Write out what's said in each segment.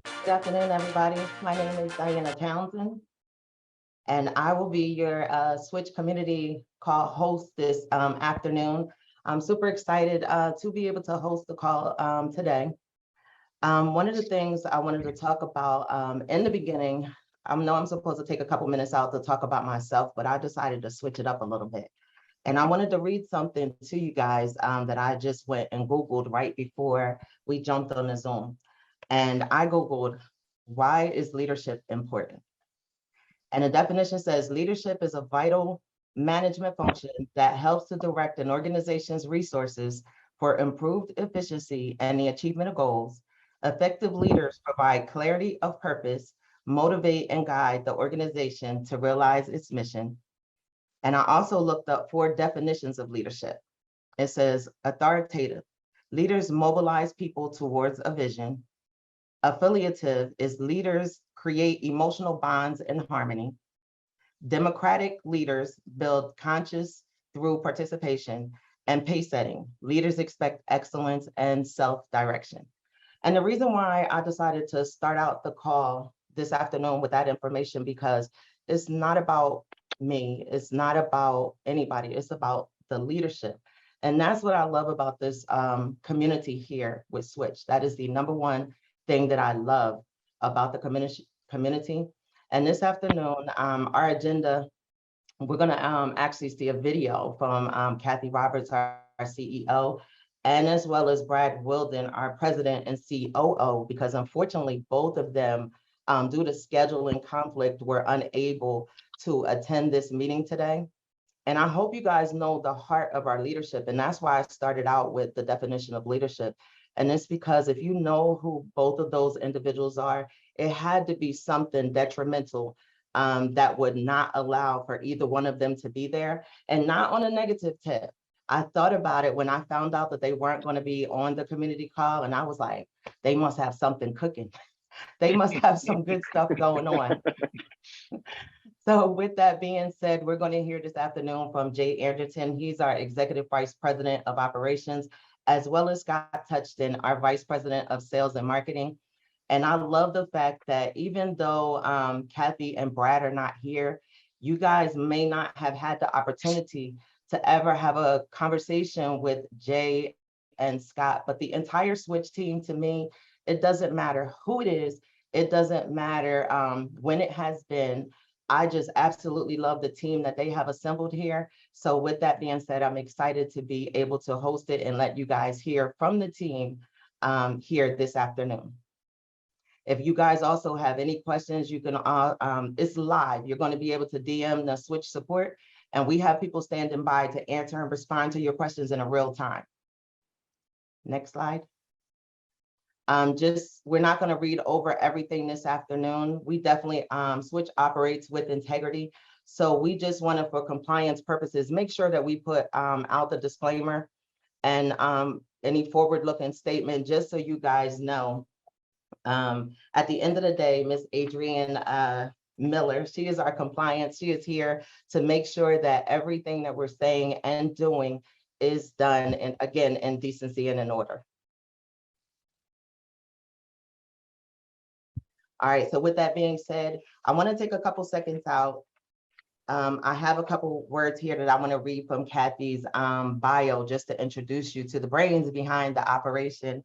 Good afternoon, everybody. My name is Diana Townsend, and I will be your Switch Community Call host this afternoon. I'm super excited to be able to host the call today. One of the things I wanted to talk about in the beginning, I know I'm supposed to take a couple minutes out to talk about myself, but I decided to switch it up a little bit. And I wanted to read something to you guys that I just went and Googled right before we jumped on the Zoom. And I Googled, why is leadership important? And the definition says leadership is a vital management function that helps to direct an organization's resources for improved efficiency and the achievement of goals. Effective leaders provide clarity of purpose, motivate and guide the organization to realize its mission. And I also looked up 4 definitions of leadership. It says authoritative. Leaders mobilize people towards a vision. Affiliative is leaders create emotional bonds and harmony. Democratic leaders build conscious through participation. And pace setting. Leaders expect excellence and self-direction. And the reason why I decided to start out the call this afternoon with that information, because it's not about me, it's not about anybody, it's about the leadership. And that's what I love about this community here with Switch. That is the number one thing that I love about the community. And this afternoon, our agenda, we're going to actually see a video from Kathy Roberts, our CEO, and as well as Brad Wilden, our president and COO, because unfortunately, both of them, due to scheduling conflict, were unable to attend this meeting today. And I hope you guys know the heart of our leadership. And that's why I started out with the definition of leadership. And it's because if you know who both of those individuals are, it had to be something detrimental that would not allow for either one of them to be there. And not on a negative tip. I thought about it when I found out that they weren't going to be on the community call. And I was like, they must have something cooking. They must have some good stuff going on. So with that being said, we're going to hear this afternoon from Jay Anderton. He's our Executive Vice President of Operations, as well as Scott Touchton, our Vice President of Sales and Marketing. And I love the fact that even though Kathy and Brad are not here, you guys may not have had the opportunity to ever have a conversation with Jay and Scott, but the entire Switch team, to me, it doesn't matter who it is. It doesn't matter when it has been. I just absolutely love the team that they have assembled here. So with that being said, I'm excited to be able to host it and let you guys hear from the team here this afternoon. If you guys also have any questions, you can, it's live. You're going to be able to DM the Switch support, and we have people standing by to answer and respond to your questions in a real time. Next slide. We're not going to read over everything this afternoon. We definitely, Switch operates with integrity. So we just want to, for compliance purposes, make sure that we put out the disclaimer and any forward-looking statement, just so you guys know. At the end of the day, Miss Adrienne Miller, she is our compliance. She is here to make sure that everything that we're saying and doing is done, and again, in decency and in order. All right, so with that being said, I want to take a couple seconds out. I have a couple words here that I want to read from Kathy's bio, just to introduce you to the brains behind the operation.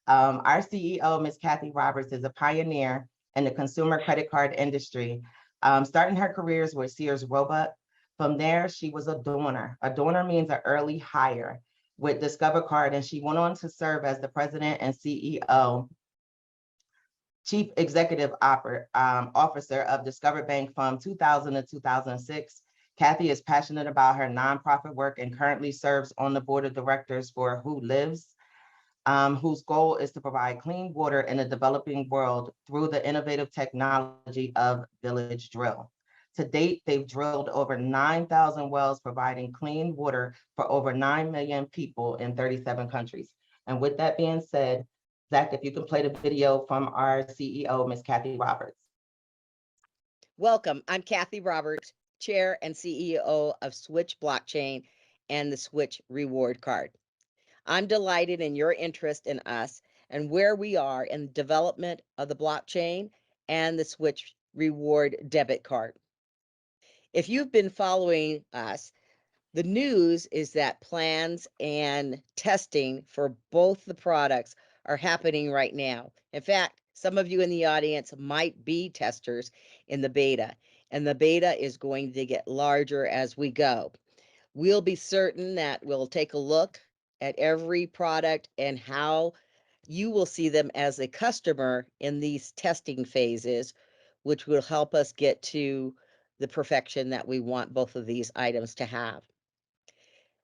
Our CEO, Ms. Kathy Roberts, is a pioneer in the consumer credit card industry, starting her careers with Sears Roebuck. From there, she was a donor. A donor means an early hire with Discover Card, and she went on to serve as the president and CEO, Chief Executive Officer of Discover Bank from 2000 to 2006. Kathy is passionate about her nonprofit work and currently serves on the board of directors for Who Lives, whose goal is to provide clean water in a developing world through the innovative technology of Village Drill. To date, they've drilled over 9,000 wells, providing clean water for over 9 million people in 37 countries. And with that being said, Zach, if you can play the video from our CEO, Ms. Kathy Roberts. Welcome, I'm Kathy Roberts, Chair and CEO of Switch Blockchain and the Switch Reward Card. I'm delighted in your interest in us and where we are in development of the blockchain and the Switch reward debit card. If you've been following us, the news is that plans and testing for both the products are happening right now. In fact, some of you in the audience might be testers in the beta, and the beta is going to get larger as we go. We'll be certain that we'll take a look at every product and how you will see them as a customer in these testing phases, which will help us get to the perfection that we want both of these items to have.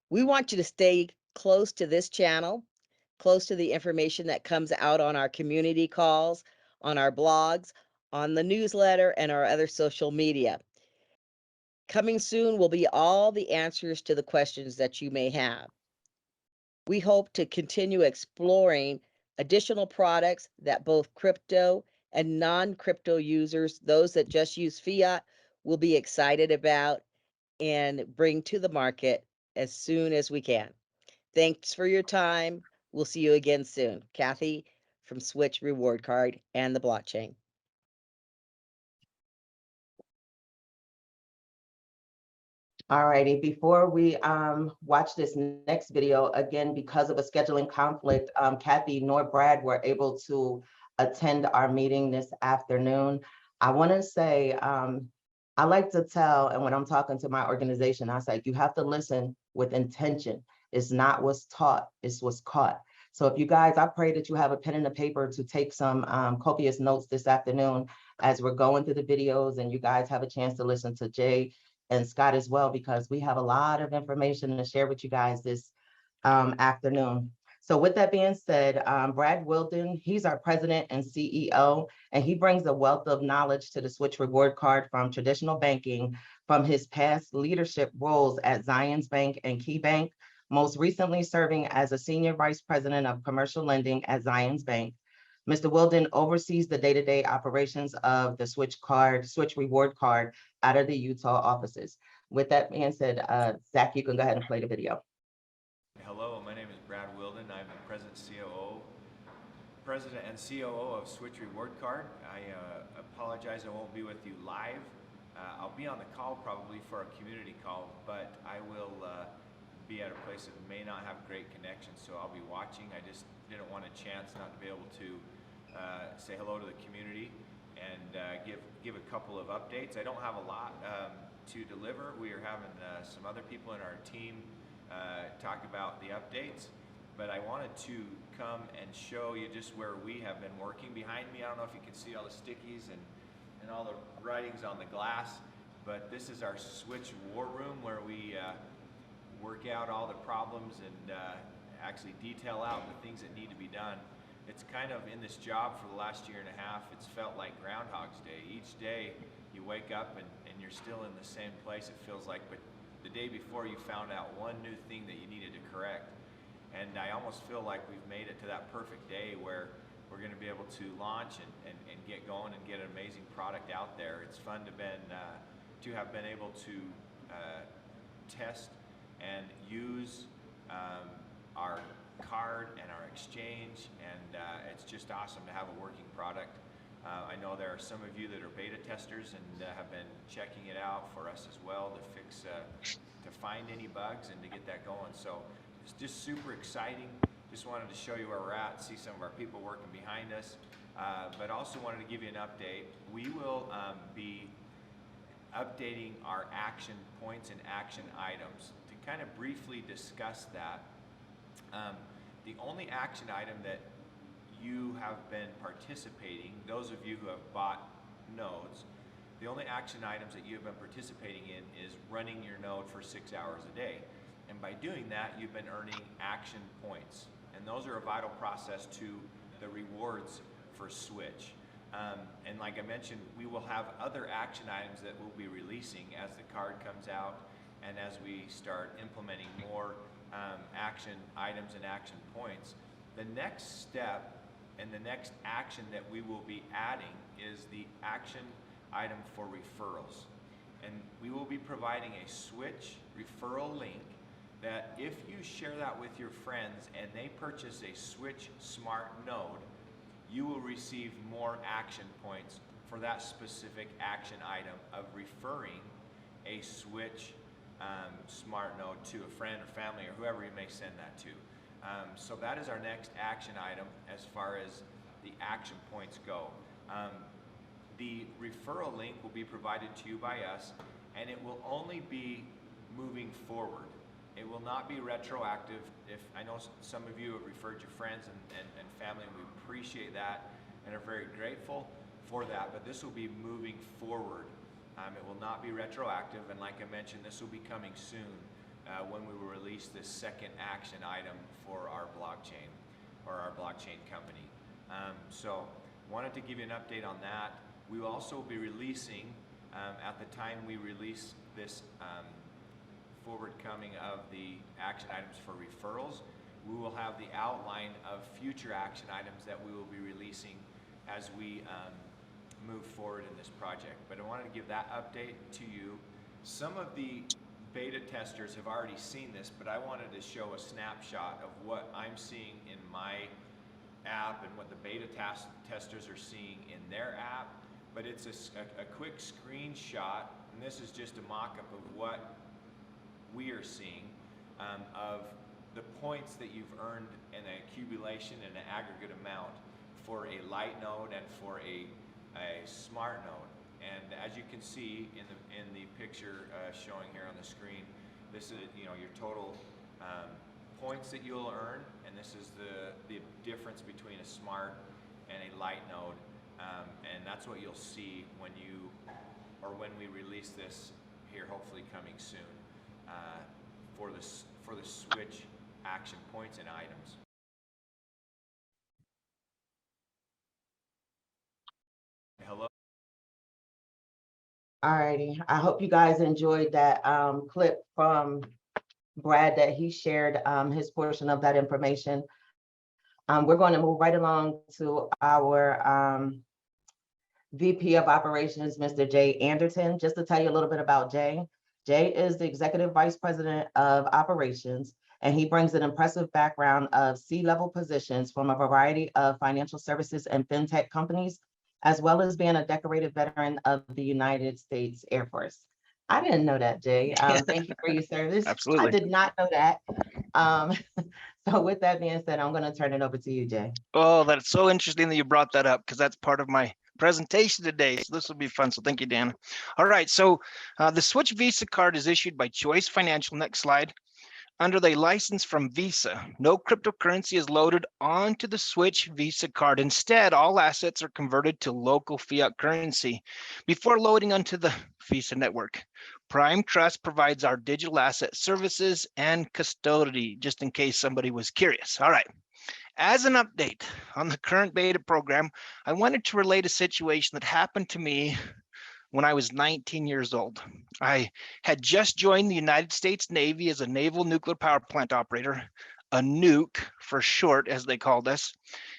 We want you to stay close to this channel, close to the information that comes out on our community calls, on our blogs, on the newsletter, and our other social media. Coming soon will be all the answers to the questions that you may have. We hope to continue exploring additional products that both crypto and non-crypto users, those that just use fiat, will be excited about and bring to the market as soon as we can. Thanks for your time. We'll see you again soon. Kathy from Switch Reward Card and the blockchain. All righty, before we watch this next video, again, because of a scheduling conflict, Kathy nor Brad were able to attend our meeting this afternoon. I want to say, I like to tell, and when I'm talking to my organization, I say, you have to listen with intention. It's not what's taught, it's what's caught. So if you guys, I pray that you have a pen and a paper to take some copious notes this afternoon as we're going through the videos, and you guys have a chance to listen to Jay and Scott as well, because we have a lot of information to share with you guys this afternoon. So with that being said, Brad Wilden, he's our president and CEO, and he brings a wealth of knowledge to the Switch Reward Card from traditional banking, from his past leadership roles at Zions Bank and Key Bank, most recently serving as a senior vice president of commercial lending at Zions Bank. Mr. Willden oversees the day-to-day operations of the Switch Reward Card out of the Utah offices. With that being said, Zach, you can go ahead and play the video. Hello, my name is Brad Wilden. I'm the President and COO of Switch Reward Card. I apologize I won't be with you live. I'll be on the call probably for a community call, but I will be at a place that may not have great connection, so I'll be watching. I just didn't want a chance not to be able to say hello to the community and give a couple of updates. I don't have a lot to deliver. We are having some other people in our team talk about the updates, but I wanted to come and show you just where we have been working. Behind me, I don't know if you can see all the stickies and all the writings on the glass, but this is our Switch War Room where we work out all the problems and actually detail out the things that need to be done. It's kind of in this job for the last year and a half, it's felt like Groundhog's Day. Each day you wake up and you're still in the same place, it feels like, but the day before you found out one new thing that you needed to correct. And I almost feel like we've made it to that perfect day where we're going to be able to launch and get going and get an amazing product out there. It's fun to have been able to test and use our card and our exchange, and it's just awesome to have a working product. I know there are some of you that are beta testers and have been checking it out for us as well to fix, to find any bugs and to get that going. So it's just super exciting. Just wanted to show you where we're at, see some of our people working behind us, but also wanted to give you an update. We will be updating our action points and action items. To kind of briefly discuss that, the only action item that you have been participating, those of you who have bought nodes, the only action items that you have been participating in is running your node for 6 hours a day. And by doing that, you've been earning action points. And those are a vital process to the rewards for Switch. And like I mentioned, we will have other action items that we'll be releasing as the card comes out and as we start implementing more action items and action points. The next step and the next action that we will be adding is the action item for referrals. And we will be providing a Switch referral link that if you share that with your friends and they purchase a Switch Smart Node, you will receive more action points for that specific action item of referring a Switch Smart Node to a friend or family or whoever you may send that to. So that is our next action item as far as the action points go. The referral link will be provided to you by us, and it will only be moving forward. It will not be retroactive. If I know some of you have referred your friends and family, and we appreciate that and are very grateful for that, but this will be moving forward. It will not be retroactive, and like I mentioned, this will be coming soon when we will release this second action item for our blockchain or our blockchain company. So wanted to give you an update on that. We will also be releasing, at the time we release this forward coming of the action items for referrals, we will have the outline of future action items that we will be releasing as we move forward in this project. But I wanted to give that update to you. Some of the beta testers have already seen this, but I wanted to show a snapshot of what I'm seeing in my app and what the beta testers are seeing in their app. But it's a quick screenshot, and this is just a mock-up of what we are seeing of the points that you've earned in an accumulation and an aggregate amount for a light node and for a smart node. And as you can see in the picture showing here on the screen, this is your total points that you'll earn, and this is the difference between a smart and a light node, and that's what you'll see when we release this here, hopefully coming soon, for the Switch action points and items. Hello. Alrighty, I hope you guys enjoyed that clip from Brad that he shared his portion of that information. We're going to move right along to our VP of Operations, Mr. Jay Anderton. Just to tell you a little bit about Jay. Jay is the Executive Vice President of Operations, and he brings an impressive background of C-level positions from a variety of financial services and fintech companies, as well as being a decorated veteran of the United States Air Force. I didn't know that, Jay. Thank you for your service. Absolutely. I did not know that. So with that being said, I'm going to turn it over to you, Jay. Oh, that's so interesting that you brought that up, because that's part of my presentation today. So this will be fun. So thank you, Dan. All right. So the Switch Visa card is issued by Choice Financial. Next slide. Under the license from Visa, no cryptocurrency is loaded onto the Switch Visa card. Instead, all assets are converted to local fiat currency before loading onto the Visa network. Prime Trust provides our digital asset services and custody, just in case somebody was curious. All right. As an update on the current beta program, I wanted to relate a situation that happened to me when I was 19 years old. I had just joined the United States Navy as a naval nuclear power plant operator, a nuke for short, as they called us,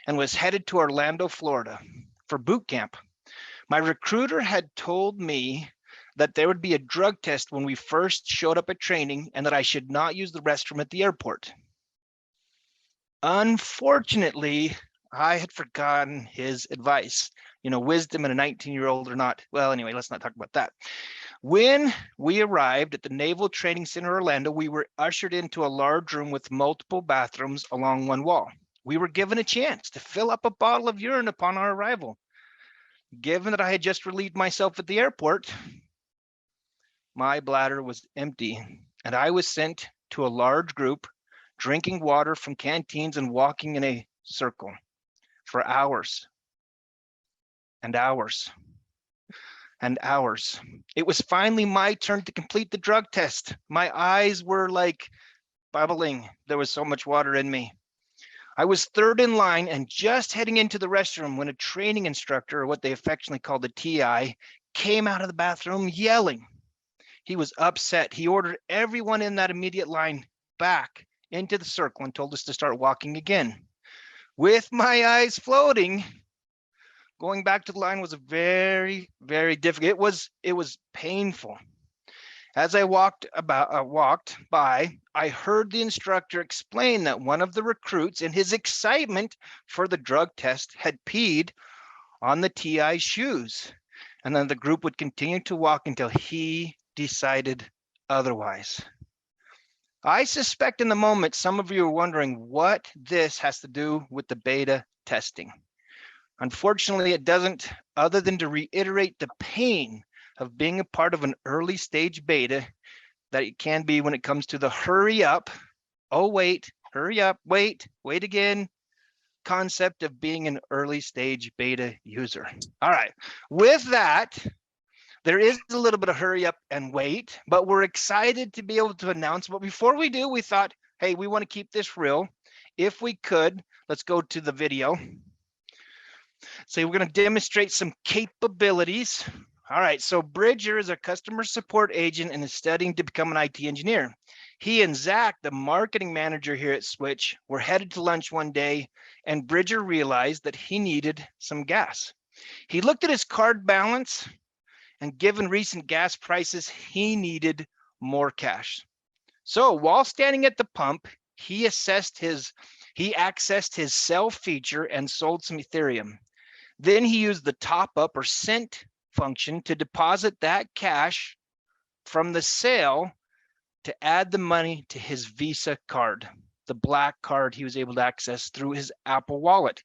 and was headed to Orlando, Florida for boot camp. My recruiter had told me that there would be a drug test when we first showed up at training and that I should not use the restroom at the airport. Unfortunately, I had forgotten his advice. Wisdom in a 19-year-old or not. Well, anyway, let's not talk about that. When we arrived at the Naval Training Center Orlando, we were ushered into a large room with multiple bathrooms along one wall. We were given a chance to fill up a bottle of urine upon our arrival. Given that I had just relieved myself at the airport, my bladder was empty, and I was sent to a large group, drinking water from canteens and walking in a circle for hours and hours and hours. It was finally my turn to complete the drug test. My eyes were like bubbling. There was so much water in me. I was third in line and just heading into the restroom when a training instructor, or what they affectionately called the TI, came out of the bathroom yelling. He was upset. He ordered everyone in that immediate line back into the circle and told us to start walking again. With my eyes floating, going back to the line was very, very difficult. It was painful. As I walked by, I heard the instructor explain that one of the recruits, in his excitement for the drug test, had peed on the TI's shoes. And then the group would continue to walk until he decided otherwise. I suspect in the moment, some of you are wondering what this has to do with the beta testing. Unfortunately, it doesn't, other than to reiterate the pain of being a part of an early stage beta that it can be when it comes to the hurry up, oh wait, hurry up, wait again, concept of being an early stage beta user. All right, with that, there is a little bit of hurry up and wait, but we're excited to be able to announce. But before we do, we thought, hey, we want to keep this real. If we could, let's go to the video. So we're going to demonstrate some capabilities. All right, so Bridger is a customer support agent and is studying to become an IT engineer. He and Zach, the marketing manager here at Switch, were headed to lunch one day, and Bridger realized that he needed some gas. He looked at his card balance, and given recent gas prices, he needed more cash. So while standing at the pump, he accessed his sell feature and sold some Ethereum. Then he used the top up or sent function to deposit that cash from the sale to add the money to his Visa card, the black card he was able to access through his Apple Wallet.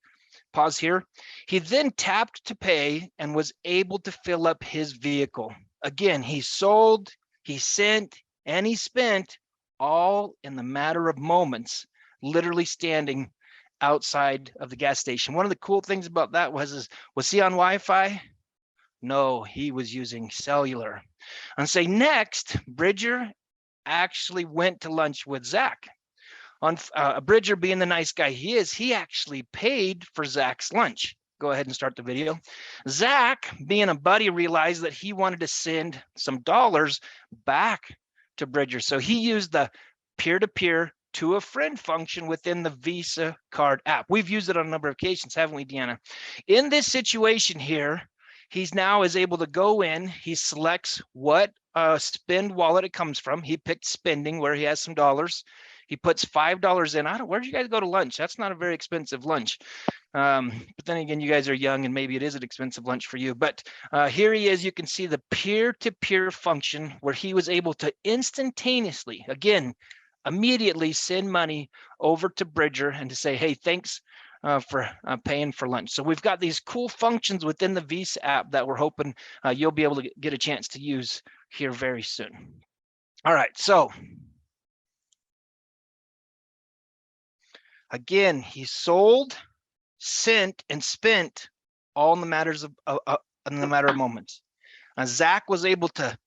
Pause here. He then tapped to pay and was able to fill up his vehicle. Again, he sold, he sent, and he spent all in the matter of moments, literally standing outside of the gas station. One of the cool things about that was he on Wi-Fi? No, he was using cellular. And say next, Bridger actually went to lunch with Zach. On Bridger being the nice guy he is, he actually paid for Zach's lunch. Go ahead and start the video. Zach, being a buddy, realized that he wanted to send some dollars back to Bridger. So he used the peer-to-peer to a friend function within the Visa card app. We've used it on a number of occasions, haven't we, Deanna? In this situation here, he's now is able to go in, he selects what spend wallet it comes from. He picked spending where he has some dollars. He puts $5 in. Where'd you guys go to lunch? That's not a very expensive lunch. But then again, you guys are young and maybe it is an expensive lunch for you. But here he is. You can see the peer-to-peer function where he was able to instantaneously, again, immediately send money over to Bridger and to say, hey, thanks for paying for lunch. So we've got these cool functions within the Visa app that we're hoping you'll be able to get a chance to use here very soon. All right, so again, he sold, sent, and spent all in the matter of moments. Zach was able to,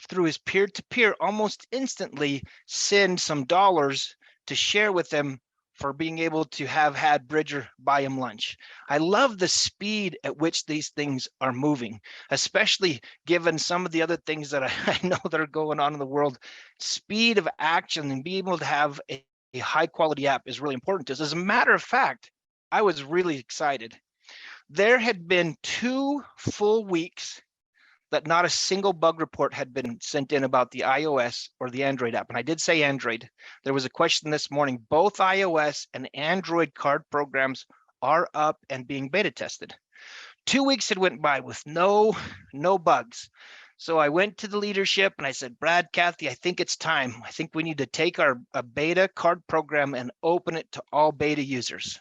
through his peer-to-peer, almost instantly send some dollars to share with them for being able to have had Bridger buy him lunch. I love the speed at which these things are moving, especially given some of the other things that I know that are going on in the world. Speed of action and being able to have a high quality app is really important to us. As a matter of fact, I was really excited. There had been 2 full weeks that not a single bug report had been sent in about the iOS or the Android app. And I did say Android. There was a question this morning. Both iOS and Android card programs are up and being beta tested. 2 weeks had went by with no bugs. So I went to the leadership and I said, Brad, Kathy, I think it's time. I think we need to take our beta card program and open it to all beta users.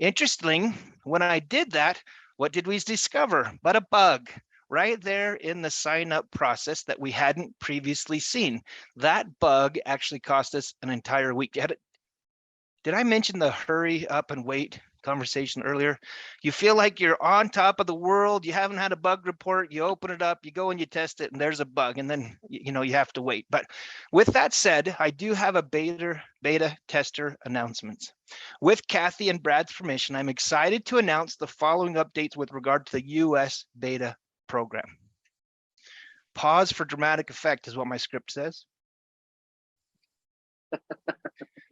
Interesting, when I did that, what did we discover but a bug right there in the sign up process that we hadn't previously seen? That bug actually cost us an entire week. Did I mention the hurry up and wait conversation earlier? You feel like you're on top of the world. You haven't had a bug report. You open it up, you go and you test it, and there's a bug, and then you have to wait. But with that said, I do have a beta tester announcements. With Kathy and Brad's permission, I'm excited to announce the following updates with regard to the US beta program. Pause for dramatic effect is what my script says.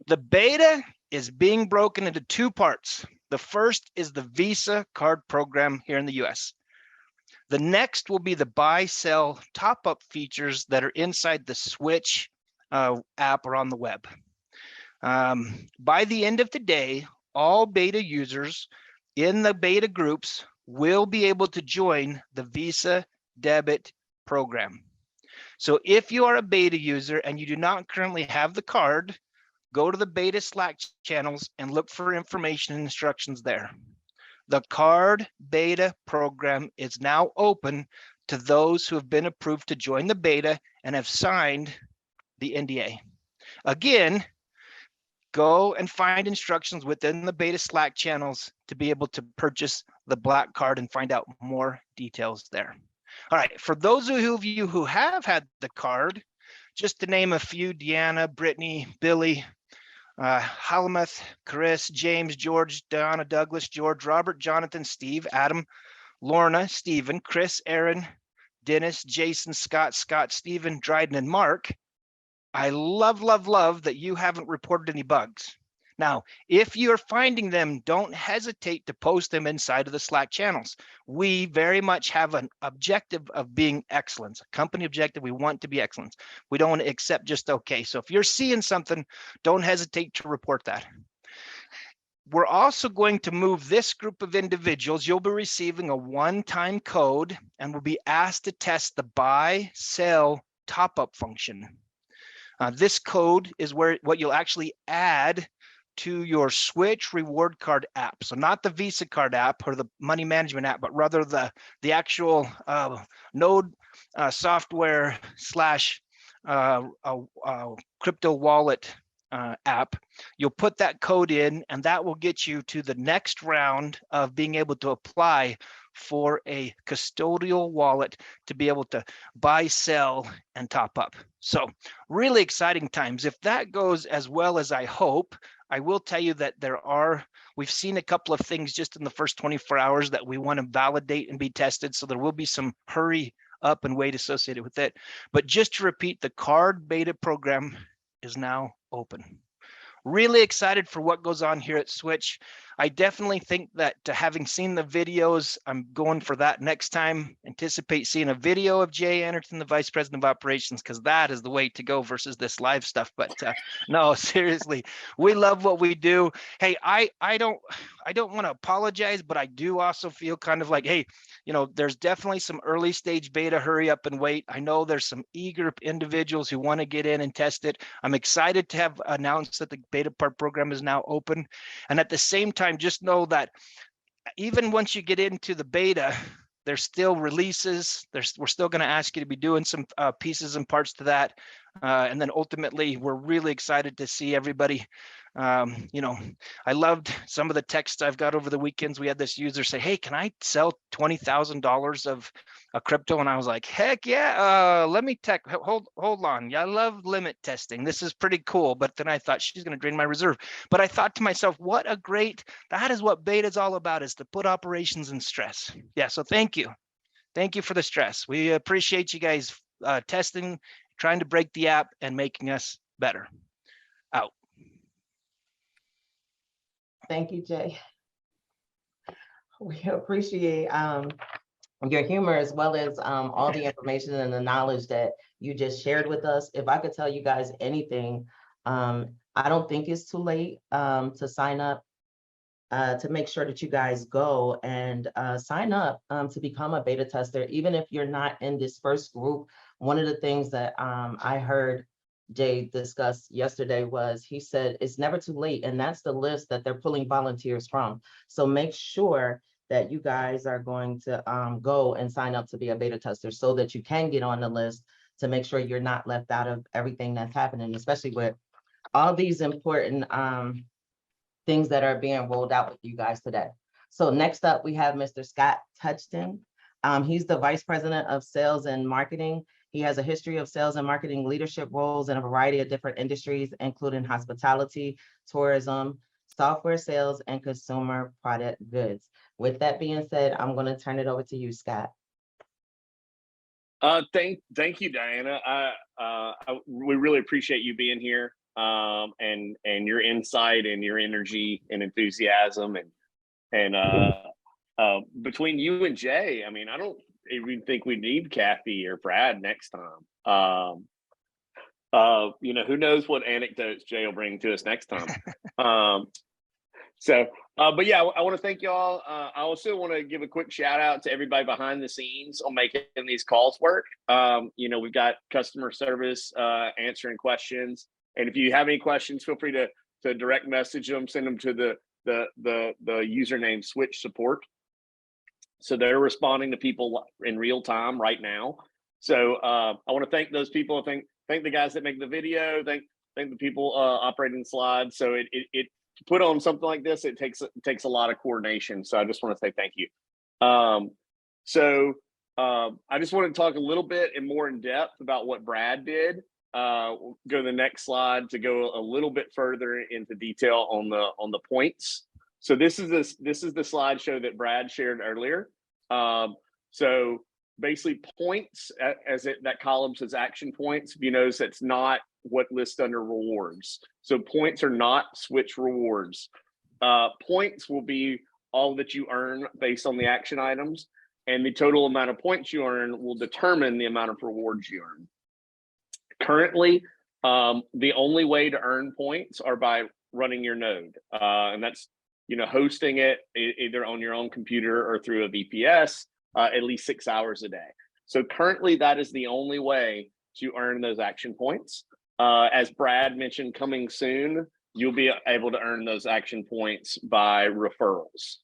The beta is being broken into 2 parts. The first is the Visa card program here in the US. The next will be the buy, sell, top up features that are inside the Switch app or on the web. By the end of the day, all beta users in the beta groups will be able to join the Visa debit program. So if you are a beta user and you do not currently have the card, go to the beta Slack channels and look for information and instructions there. The card beta program is now open to those who have been approved to join the beta and have signed the NDA. Again, go and find instructions within the beta Slack channels to be able to purchase the black card and find out more details there. All right, for those of you who have had the card, just to name a few: Deanna, Brittany, Billy, Halamuth, Chris, James, George, Donna, Douglas, George, Robert, Jonathan, Steve, Adam, Lorna, Stephen, Chris, Aaron, Dennis, Jason, Scott, Stephen, Dryden, and Mark. I love that you haven't reported any bugs. Now, if you're finding them, don't hesitate to post them inside of the Slack channels. We very much have an objective of being excellence, a company objective. We want to be excellence. We don't want to accept just okay. So if you're seeing something, don't hesitate to report that. We're also going to move this group of individuals. You'll be receiving a one-time code and will be asked to test the buy, sell, top-up function. This code is what you'll actually add to your Switch reward card app. So not the Visa card app or the money management app, but rather the actual node software slash crypto wallet app. You'll put that code in and that will get you to the next round of being able to apply for a custodial wallet to be able to buy, sell, and top up. So really exciting times. If that goes as well as I hope, I will tell you that we've seen a couple of things just in the first 24 hours that we want to validate and be tested. So there will be some hurry up and wait associated with it. But just to repeat, the card beta program is now open. Really excited for what goes on here at Switch. I definitely think that having seen the videos, I'm going for that next time. Anticipate seeing a video of Jay Anderton, the Vice President of Operations, because that is the way to go versus this live stuff. But no, seriously, we love what we do. Hey, I don't want to apologize, but I do also feel kind of like, hey, there's definitely some early stage beta hurry up and wait. I know there's some eager individuals who want to get in and test it. I'm excited to have announced that the beta part program is now open. And at the same time, just know that even once you get into the beta, there's still releases. We're still going to ask you to be doing some pieces and parts to that. And then ultimately, we're really excited to see everybody. I loved some of the texts I've got over the weekends. We had this user say, hey, can I sell $20,000 of a crypto? And I was like, heck yeah, let me hold on. Yeah, I love limit testing. This is pretty cool. But then I thought she's going to drain my reserve. But I thought to myself, that is what beta is all about, is to put operations in stress. Yeah, so thank you. Thank you for the stress. We appreciate you guys testing, trying to break the app and making us better. Out. Thank you, Jay. We appreciate your humor as well as all the information and the knowledge that you just shared with us. If I could tell you guys anything, I don't think it's too late to sign up, to make sure that you guys go and sign up to become a beta tester. Even if you're not in this first group, one of the things that I heard Jay discuss yesterday was, he said it's never too late, and that's the list that they're pulling volunteers from. So make sure that you guys are going to go and sign up to be a beta tester so that you can get on the list, to make sure you're not left out of everything that's happening, especially with all these important things that are being rolled out with you guys today. So next up, we have Mr. Scott Touchton. He's the Vice President of Sales and Marketing. He has a history of sales and marketing leadership roles in a variety of different industries, including hospitality, tourism, software sales, and consumer product goods. With that being said, I'm going to turn it over to you, Scott. Thank you, Diana. We really appreciate you being here, and your insight and your energy and enthusiasm, and between you and Jay, I mean, even think we need Kathy or Brad next time. You know, who knows what anecdotes Jay will bring to us next time. But yeah, I want to thank y'all. I also want to give a quick shout out to everybody behind the scenes on making these calls work. You know, we've got customer service answering questions, and if you have any questions, feel free to direct message them, send them to the username Switch Support. So they're responding to people in real time right now. So I want to thank those people. Thank the guys that make the video. Thank the people operating the slides. So it to put on something like this, it takes a lot of coordination. So I just want to say thank you. I just want to talk a little bit and more in depth about what Brad did. We'll go to the next slide to go a little bit further into detail on the points. So this is the slideshow that Brad shared earlier. So basically points, that column says action points. If you notice, that's not what lists under rewards. So points are not switch rewards. Points will be all that you earn based on the action items, and the total amount of points you earn will determine the amount of rewards you earn. Currently, the only way to earn points are by running your node, and that's, you know, hosting it either on your own computer or through a VPS at least 6 hours a day. So currently, that is the only way to earn those action points. As Brad mentioned, coming soon, you'll be able to earn those action points by referrals.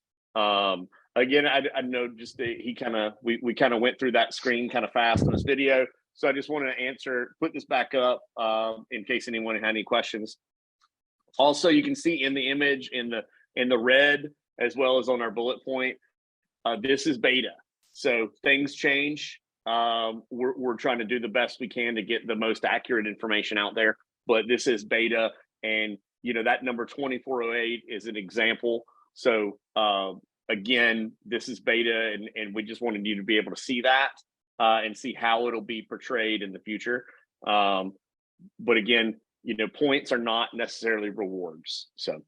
Again, I know just we kind of went through that screen kind of fast in this video. So I just wanted to put this back up in case anyone had any questions. Also, you can see in the image in the red, as well as on our bullet point, this is beta. So things change. We're trying to do the best we can to get the most accurate information out there, but this is beta, and you know that number 2408 is an example. So again, this is beta, and we just wanted you to be able to see that and see how it'll be portrayed in the future. But again, you know, points are not necessarily rewards. So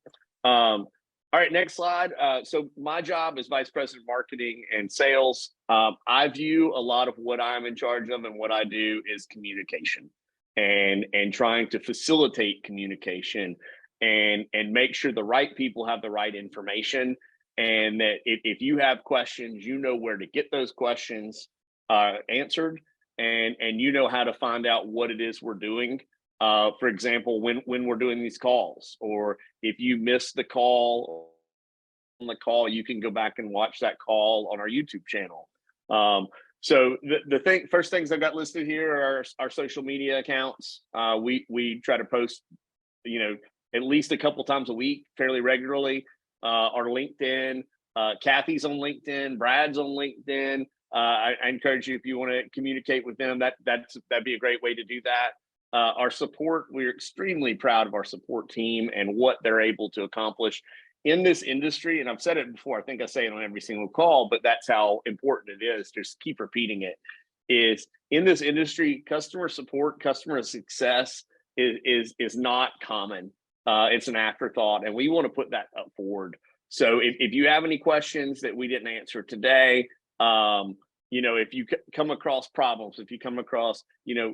all right, next slide. So my job as Vice President of Marketing and Sales. I view a lot of what I'm in charge of and what I do is communication and trying to facilitate communication and make sure the right people have the right information, and that if you have questions, you know where to get those questions answered, and you know how to find out what it is we're doing. For example, when we're doing these calls, or if you miss the call on the call, you can go back and watch that call on our YouTube channel. So the first things I've got listed here are our social media accounts. We try to post, you know, at least a couple times a week, fairly regularly. Our LinkedIn, Kathy's on LinkedIn, Brad's on LinkedIn. I encourage you, if you want to communicate with them, that'd be a great way to do that. Our support, we're extremely proud of our support team and what they're able to accomplish in this industry. And I've said it before, I think I say it on every single call, but that's how important it is. Just keep repeating it. Is in this industry, customer support, customer success is not common. It's an afterthought, and we want to put that up forward. So if you have any questions that we didn't answer today, you know, if you come across problems, if you come across, you know,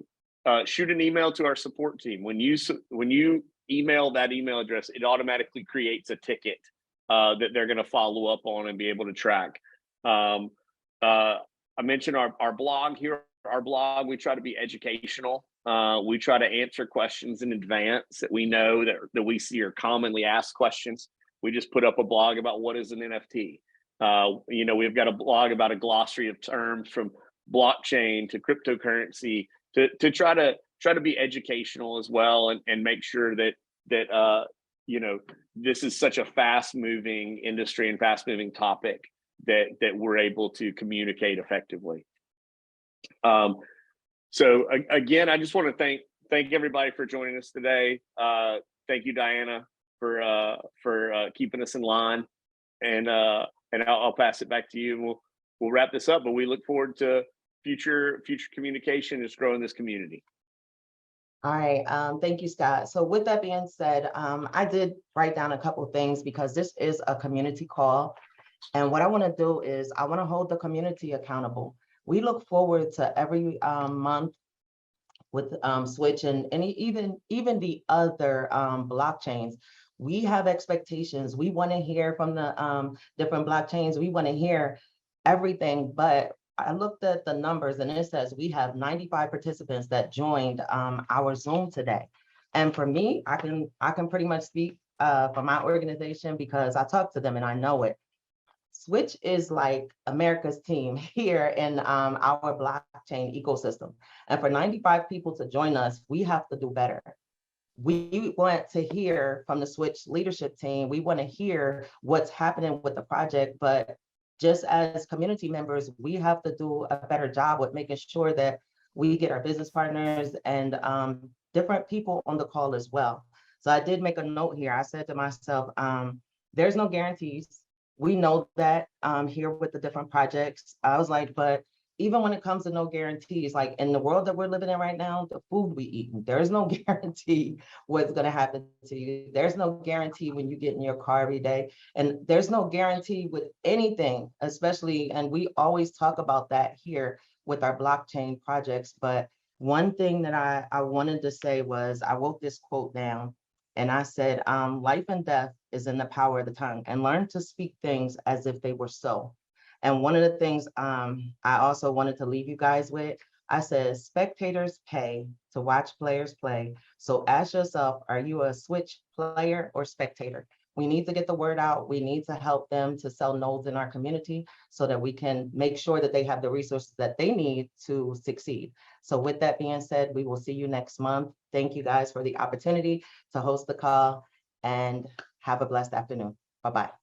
shoot an email to our support team. When you email that email address, it automatically creates a ticket that they're going to follow up on and be able to track. I mentioned our blog here. Our blog, we try to be educational. We try to answer questions in advance that we know that we see are commonly asked questions. We just put up a blog about what is an NFT. You know, we've got a blog about a glossary of terms from blockchain to cryptocurrency to try to be educational as well, and make sure that you know, this is such a fast moving industry and fast moving topic that we're able to communicate effectively. So again, I just want to thank everybody for joining us today. Thank you, Diana, for keeping us in line, and I'll pass it back to you, and we'll wrap this up. But we look forward to future communication, just growing this community. All right, thank you, Scott. So with that being said, I did write down a couple of things because this is a community call. And what I want to do is I want to hold the community accountable. We look forward to every month with Switch and even the other blockchains. We have expectations. We want to hear from the different blockchains. We want to hear everything, but I looked at the numbers and it says we have 95 participants that joined our Zoom today. And for me, I can pretty much speak for my organization because I talk to them and I know it. Switch is like America's team here in our blockchain ecosystem. And for 95 people to join us, we have to do better. We want to hear from the Switch leadership team. We want to hear what's happening with the project, but just as community members, we have to do a better job with making sure that we get our business partners and different people on the call as well. So I did make a note here. I said to myself, there's no guarantees. We know that here with the different projects. I was like, but even when it comes to no guarantees, like in the world that we're living in right now, the food we eat, there is no guarantee what's going to happen to you. There's no guarantee when you get in your car every day. And there's no guarantee with anything, especially, and we always talk about that here with our blockchain projects. But one thing that I wanted to say was, I wrote this quote down and I said, life and death is in the power of the tongue, and learn to speak things as if they were so. And one of the things I also wanted to leave you guys with, I said, spectators pay to watch players play. So ask yourself, are you a Switch player or spectator? We need to get the word out. We need to help them to sell nodes in our community so that we can make sure that they have the resources that they need to succeed. So with that being said, we will see you next month. Thank you guys for the opportunity to host the call, and have a blessed afternoon. Bye-bye.